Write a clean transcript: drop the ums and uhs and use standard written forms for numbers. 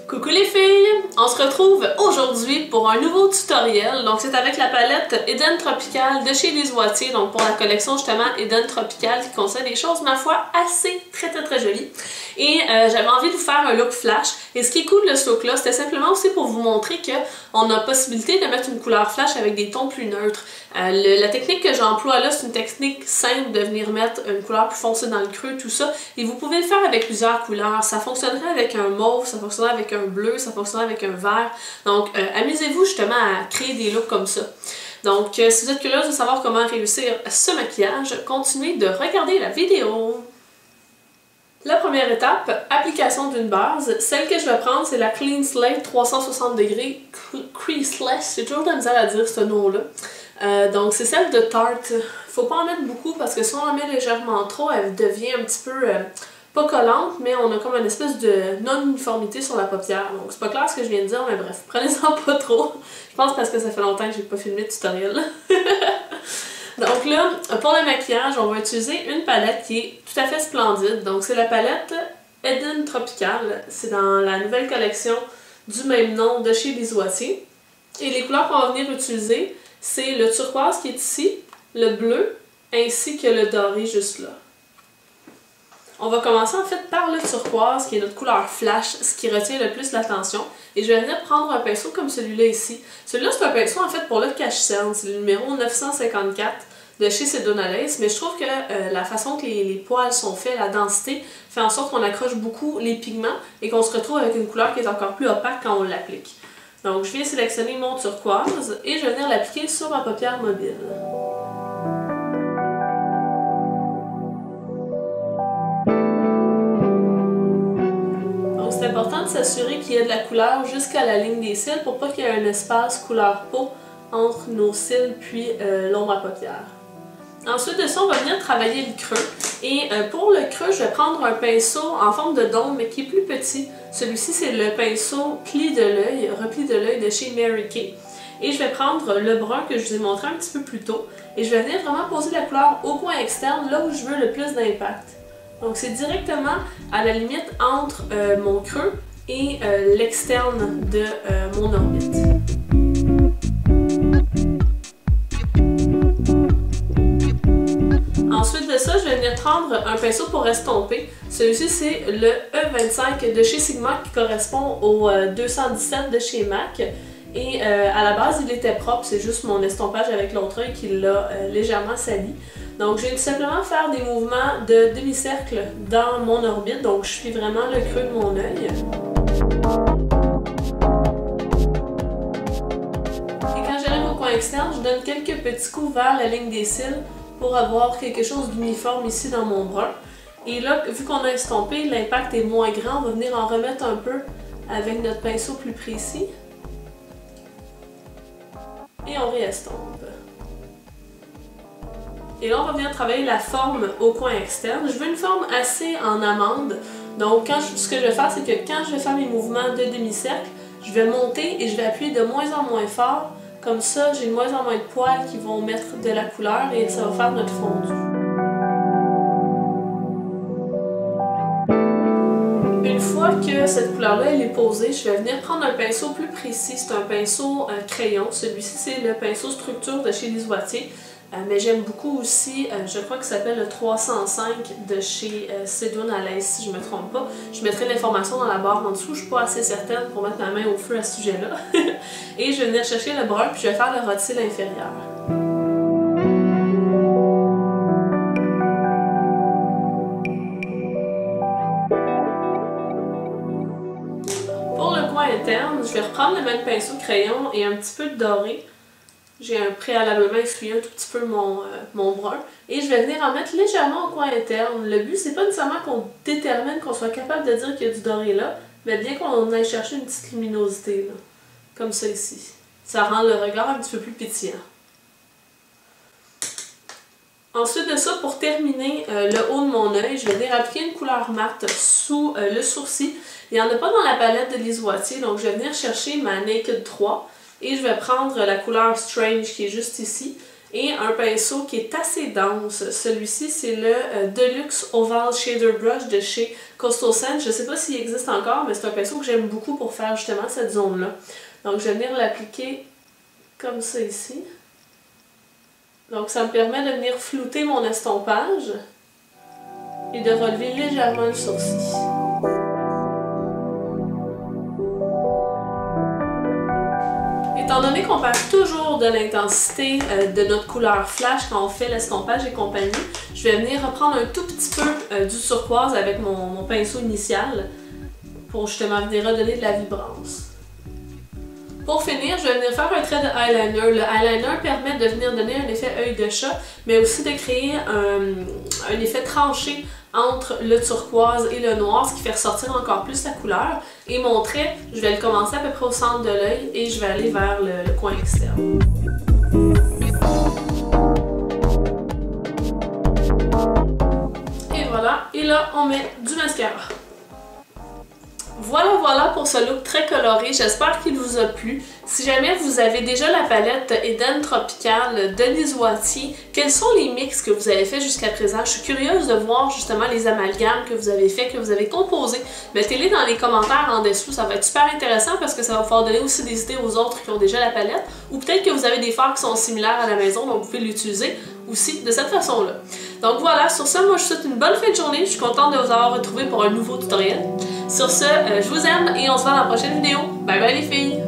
Coucou les filles! On se retrouve aujourd'hui pour un nouveau tutoriel. Donc c'est avec la palette Eden Tropical de chez Lise Wattier, donc pour la collection justement Eden Tropical qui contient des choses, ma foi, assez très jolies. Et j'avais envie de vous faire un look flash. Et ce qui est cool de ce look là, c'était simplement aussi pour vous montrer qu'on a possibilité de mettre une couleur flash avec des tons plus neutres. La technique que j'emploie là, c'est une technique simple de venir mettre une couleur plus foncée dans le creux, tout ça. Et vous pouvez le faire avec plusieurs couleurs. Ça fonctionnerait avec un mauve, ça fonctionnerait avec un bleu, ça fonctionnerait avec un vert. Donc amusez-vous justement à créer des looks comme ça. Donc si vous êtes curieuse de savoir comment réussir ce maquillage, continuez de regarder la vidéo. La première étape, application d'une base. Celle que je vais prendre, c'est la Clean Slate 360 degrés Creaseless. J'ai toujours de la misère à dire ce nom-là. Donc c'est celle de Tarte. Faut pas en mettre beaucoup parce que si on en met légèrement trop, elle devient un petit peu pas collante, mais on a comme une espèce de non-uniformité sur la paupière. Donc c'est pas clair ce que je viens de dire, mais bref, prenez-en pas trop. Je pense parce que ça fait longtemps que j'ai pas filmé de tutoriel. Donc là, pour le maquillage, on va utiliser une palette qui est tout à fait splendide. Donc c'est la palette Eden Tropical. C'est dans la nouvelle collection du même nom de chez Lise Wattier. Et les couleurs qu'on va venir utiliser, c'est le turquoise qui est ici, le bleu, ainsi que le doré juste là. On va commencer en fait par le turquoise, qui est notre couleur flash, ce qui retient le plus l'attention. Et je vais venir prendre un pinceau comme celui-là ici. Celui-là, c'est un pinceau en fait pour le cache-cerne. C'est le numéro 954 de chez Sedona Lace. Mais je trouve que la façon que les poils sont faits, la densité, fait en sorte qu'on accroche beaucoup les pigments et qu'on se retrouve avec une couleur qui est encore plus opaque quand on l'applique. Donc je viens sélectionner mon turquoise et je vais venir l'appliquer sur ma paupière mobile. C'est important de s'assurer qu'il y ait de la couleur jusqu'à la ligne des cils pour pas qu'il y ait un espace couleur peau entre nos cils puis l'ombre à paupières. Ensuite de ça, on va venir travailler le creux. Et pour le creux, je vais prendre un pinceau en forme de dôme mais qui est plus petit. Celui-ci, c'est le pinceau repli de l'œil de chez Mary Kay. Et je vais prendre le brun que je vous ai montré un petit peu plus tôt. Et je vais venir vraiment poser la couleur au coin externe, là où je veux le plus d'impact. Donc c'est directement à la limite entre mon creux et l'externe de mon orbite. Ensuite de ça, je vais venir prendre un pinceau pour estomper. Celui-ci, c'est le E25 de chez Sigma qui correspond au 217 de chez MAC. Et à la base, il était propre, c'est juste mon estompage avec l'autre œil qui l'a légèrement sali. Donc, je vais tout simplement faire des mouvements de demi-cercle dans mon orbite. Donc, je suis vraiment le creux de mon œil. Et quand j'arrive au coin externe, je donne quelques petits coups vers la ligne des cils pour avoir quelque chose d'uniforme ici dans mon brun. Et là, vu qu'on a estompé, l'impact est moins grand. On va venir en remettre un peu avec notre pinceau plus précis. Et on réestompe. Et là, on va venir travailler la forme au coin externe. Je veux une forme assez en amande. Donc, ce que je vais faire, c'est que quand je vais faire mes mouvements de demi-cercle, je vais monter et je vais appuyer de moins en moins fort. Comme ça, j'ai de moins en moins de poils qui vont mettre de la couleur et ça va faire notre fondu. Une fois que cette couleur-là est posée, je vais venir prendre un pinceau plus précis. C'est un pinceau crayon. Celui-ci, c'est le pinceau structure de chez Lise Wattier. Mais j'aime beaucoup aussi, je crois que ça s'appelle le 305 de chez Sedona Lace, si je ne me trompe pas. Je mettrai l'information dans la barre en dessous, je ne suis pas assez certaine pour mettre ma main au feu à ce sujet-là. Et je vais venir chercher le brun, puis je vais faire le ras de cils inférieur. Pour le coin interne, je vais reprendre le même pinceau crayon et un petit peu de doré. J'ai préalablement essuyé un tout petit peu mon brun. Et je vais venir en mettre légèrement au coin interne. Le but, c'est pas nécessairement qu'on détermine qu'on soit capable de dire qu'il y a du doré là, mais bien qu'on aille chercher une petite luminosité, là, comme ça ici. Ça rend le regard un petit peu plus pétillant. Ensuite de ça, pour terminer le haut de mon œil, je vais venir appliquer une couleur mate sous le sourcil. Il n'y en a pas dans la palette de Lise Wattier, donc je vais venir chercher ma Naked 3 et je vais prendre la couleur Strange qui est juste ici et un pinceau qui est assez dense. Celui-ci, c'est le Deluxe Oval Shader Brush de chez Coastal Scents. Je ne sais pas s'il existe encore, mais c'est un pinceau que j'aime beaucoup pour faire justement cette zone-là. Donc je vais venir l'appliquer comme ça ici. Donc ça me permet de venir flouter mon estompage et de relever légèrement le sourcil. Étant donné qu'on perd toujours de l'intensité de notre couleur flash quand on fait l'estompage et compagnie, je vais venir reprendre un tout petit peu du turquoise avec mon pinceau initial pour justement venir redonner de la vibrance. Pour finir, je vais venir faire un trait de eyeliner. Le eyeliner permet de venir donner un effet œil de chat, mais aussi de créer un effet tranché entre le turquoise et le noir, ce qui fait ressortir encore plus la couleur. Et mon trait, je vais le commencer à peu près au centre de l'œil et je vais aller vers le coin externe. Et voilà, et là on met du mascara. Voilà pour ce look très coloré, j'espère qu'il vous a plu. Si jamais vous avez déjà la palette Eden Tropical de Lise Wattier, quels sont les mix que vous avez fait jusqu'à présent? Je suis curieuse de voir justement les amalgames que vous avez fait, que vous avez composés. Mettez-les dans les commentaires en dessous, ça va être super intéressant parce que ça va pouvoir donner aussi des idées aux autres qui ont déjà la palette. Ou peut-être que vous avez des fards qui sont similaires à la maison, donc vous pouvez l'utiliser aussi de cette façon-là. Donc voilà, sur ce, moi je vous souhaite une bonne fin de journée, je suis contente de vous avoir retrouvé pour un nouveau tutoriel. Sur ce, je vous aime et on se voit dans la prochaine vidéo. Bye bye les filles!